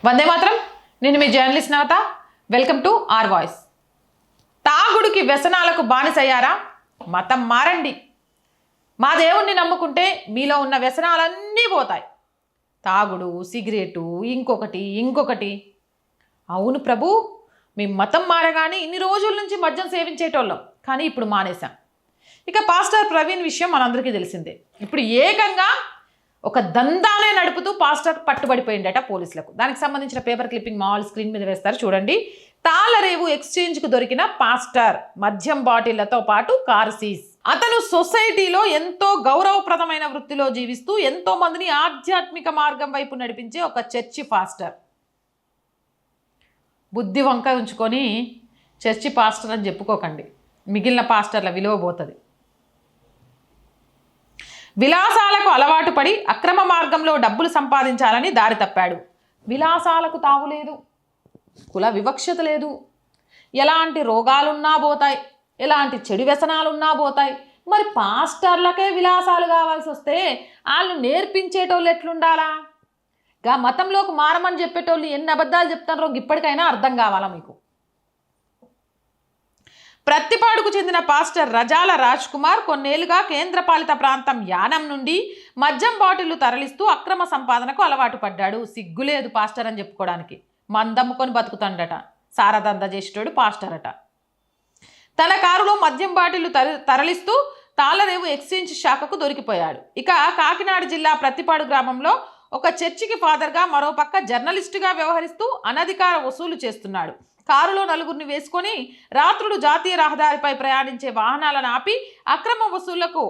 వందే మాత్రం. నేను మీ journalist Navata. Welcome to R Voice. తాగుడికి వ్యసనాలకు బానిసయ్యారా? మతం మారండి. మా దేవుణ్ణి నమ్ముకుంటే మీలో ఉన్న వ్యసనాలన్నీ పోతాయి. తాగుడు, సిగరెటు, ఇంకొకటి. అవును ప్రభు, మేము మతం మారగానే ఇన్ని రోజుల నుంచి మద్యం సేవించేటోళ్ళం, కానీ ఇప్పుడు మానేశాం. ఇక పాస్టర్ ప్రవీణ్ విషయం మనందరికీ తెలిసిందే. ఇప్పుడు ఏకంగా ఒక దందానే నడుపుతూ పాస్టర్ పట్టుబడిపోయిందట పోలీసులకు. దానికి సంబంధించిన పేపర్ క్లిప్పింగ్ మాల్ స్క్రీన్ మీద వేస్తారు చూడండి. తాళరేవు ఎక్స్చేంజ్కు దొరికిన పాస్టర్, మద్యం బాటిళ్లతో పాటు కారు సీజ్. అతను సొసైటీలో ఎంతో గౌరవప్రదమైన వృత్తిలో జీవిస్తూ ఎంతో మందిని ఆధ్యాత్మిక మార్గం వైపు నడిపించే ఒక చర్చి పాస్టర్. బుద్ధి వంక ఉంచుకొని చర్చి పాస్టర్ అని చెప్పుకోకండి, మిగిలిన పాస్టర్ల విలువ పోతుంది. విలాసాలకు అలవాటు పడి అక్రమ మార్గంలో డబ్బులు సంపాదించాలని దారి తప్పాడు. విలాసాలకు తావులేదు, కుల వివక్షత లేదు, ఎలాంటి రోగాలున్నా పోతాయి, ఎలాంటి చెడు వ్యసనాలున్నా పోతాయి. మరి పాస్టర్లకే విలాసాలు కావాల్సి వస్తే వాళ్ళు నేర్పించేటోళ్ళు ఎట్లుండాలా? గా మతంలోకి మారమని చెప్పేటోళ్ళు ఎన్ని అబద్ధాలు చెప్తారో ఇప్పటికైనా అర్థం కావాలా మీకు? ప్రత్తిపాడుకు చెందిన పాస్టర్ రజాల రాజ్ కుమార్ కొన్నేళ్లుగా కేంద్రపాలిత ప్రాంతం యానం నుండి మద్యం బాటిళ్లు తరలిస్తూ అక్రమ సంపాదనకు అలవాటు పడ్డాడు. సిగ్గులేదు పాస్టర్ అని చెప్పుకోవడానికి. మందమ్ముకొని బతుకుతాడట. సారదంద చేసేటోడు పాస్టర్ అట. తన కారులో మద్యం బాటిళ్లు తరలిస్తూ తాళరేవు ఎక్స్చేంజ్ శాఖకు దొరికిపోయాడు. ఇక కాకినాడ జిల్లా ప్రత్తిపాడు గ్రామంలో ఒక చర్చికి ఫాదర్గా, మరోపక్క జర్నలిస్టుగా వ్యవహరిస్తూ అనధికార వసూలు చేస్తున్నాడు. కారులో నలుగురిని వేసుకొని రాత్రులు జాతీయ రహదారిపై ప్రయాణించే వాహనాలను ఆపి అక్రమ వసూళ్లకు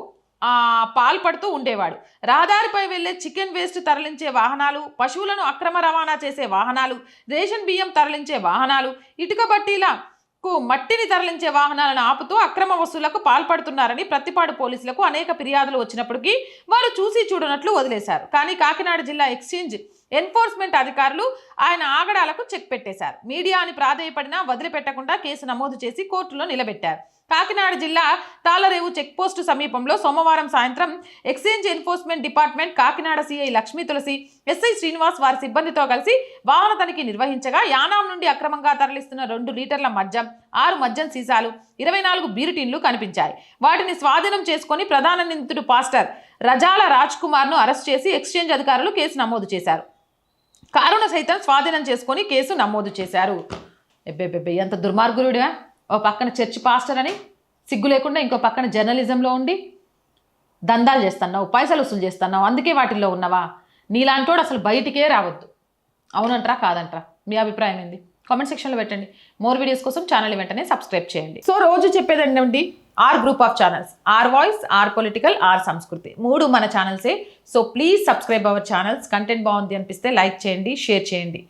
పాల్పడుతూ ఉండేవాడు. రహదారిపై వెళ్లే చికెన్ వేస్ట్ తరలించే వాహనాలు, పశువులను అక్రమ రవాణా చేసే వాహనాలు, రేషన్ బియ్యం తరలించే వాహనాలు, ఇటుక బట్టీలకు మట్టిని తరలించే వాహనాలను ఆపుతూ అక్రమ వసూళ్లకు పాల్పడుతున్నారని ప్రత్తిపాడు పోలీసులకు అనేక ఫిర్యాదులు వచ్చినప్పటికీ వారు చూసి చూడనట్లు వదిలేశారు. కానీ కాకినాడ జిల్లా ఎక్స్చేంజ్ ఎన్ఫోర్స్మెంట్ అధికారులు ఆయన ఆగడాలకు చెక్ పెట్టేశారు. మీడియా అని ప్రాధేయపడినా వదిలిపెట్టకుండా కేసు నమోదు చేసి కోర్టులో నిలబెట్టారు. కాకినాడ జిల్లా తాళరేవు చెక్పోస్టు సమీపంలో సోమవారం సాయంత్రం exchange enforcement department Kakinada CI Lakshmi Tulasi, SI Srinivas వారి సిబ్బందితో కలిసి వాహన తనిఖీ నిర్వహించగా యానాం నుండి అక్రమంగా తరలిస్తున్న 2 లీటర్ల మద్యం, 6 మద్యం సీసాలు, 24 బీరు టిన్లు కనిపించాయి. వాటిని స్వాధీనం చేసుకుని ప్రధాన నిందితుడు పాస్టర్ రజాల రాజ్ కుమార్ను అరెస్ట్ చేసి ఎక్స్చేంజ్ అధికారులు కేసు నమోదు చేశారు. కారును సైతం స్వాధీనం చేసుకొని కేసు నమోదు చేశారు. ఎంత దుర్మార్గుడివా! ఓ పక్కన చర్చి పాస్టర్ అని సిగ్గు లేకుండా ఇంకో పక్కన జర్నలిజంలో ఉండి దందాలు చేస్తున్నావు, పైసలు వసూలు చేస్తున్నావు, అందుకే వాటిల్లో ఉన్నవా? నీలాంటోడు అసలు బయటికే రావద్దు. అవునంటారా కాదంటారా? మీ అభిప్రాయం ఏంది? కామెంట్ సెక్షన్లో పెట్టండి. మోర్ వీడియోస్ కోసం ఛానల్ వెంటనే సబ్స్క్రైబ్ చేయండి. సో రోజు చెప్పేది ఏంటండి, R group of channels, R Voice, R political, R Sanskriti, 3 మన ఛానల్సే. So please subscribe our channels. Content బాగుంది అనిపిస్తే లైక్ చేయండి, షేర్ చేయండి.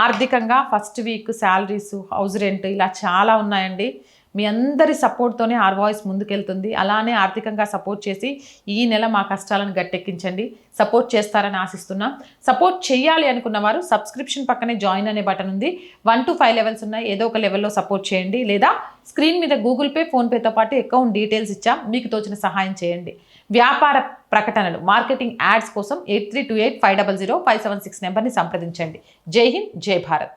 ఆర్థికంగా first week salaries, house rent ఇలా చాలా ఉన్నాయండి. మీ అందరి సపోర్ట్తోనే ఆర్ వాయిస్ ముందుకెళ్తుంది. అలానే ఆర్థికంగా సపోర్ట్ చేసి ఈ నెల మా కష్టాలను గట్టెక్కించండి. సపోర్ట్ చేస్తారని ఆశిస్తున్నాం. సపోర్ట్ చేయాలి అనుకున్న వారు సబ్స్క్రిప్షన్ పక్కనే జాయిన్ అనే బటన్ ఉంది. 1 to 5 లెవెల్స్ ఉన్నాయి. ఏదో ఒక లెవెల్లో సపోర్ట్ చేయండి. లేదా స్క్రీన్ మీద గూగుల్ పే, ఫోన్పేతో పాటు అకౌంట్ డీటెయిల్స్ ఇచ్చాం, మీకు తోచిన సహాయం చేయండి. వ్యాపార ప్రకటనలు, మార్కెటింగ్ యాడ్స్ కోసం 8328500576 నెంబర్ని సంప్రదించండి. జై హింద్, జై భారత్.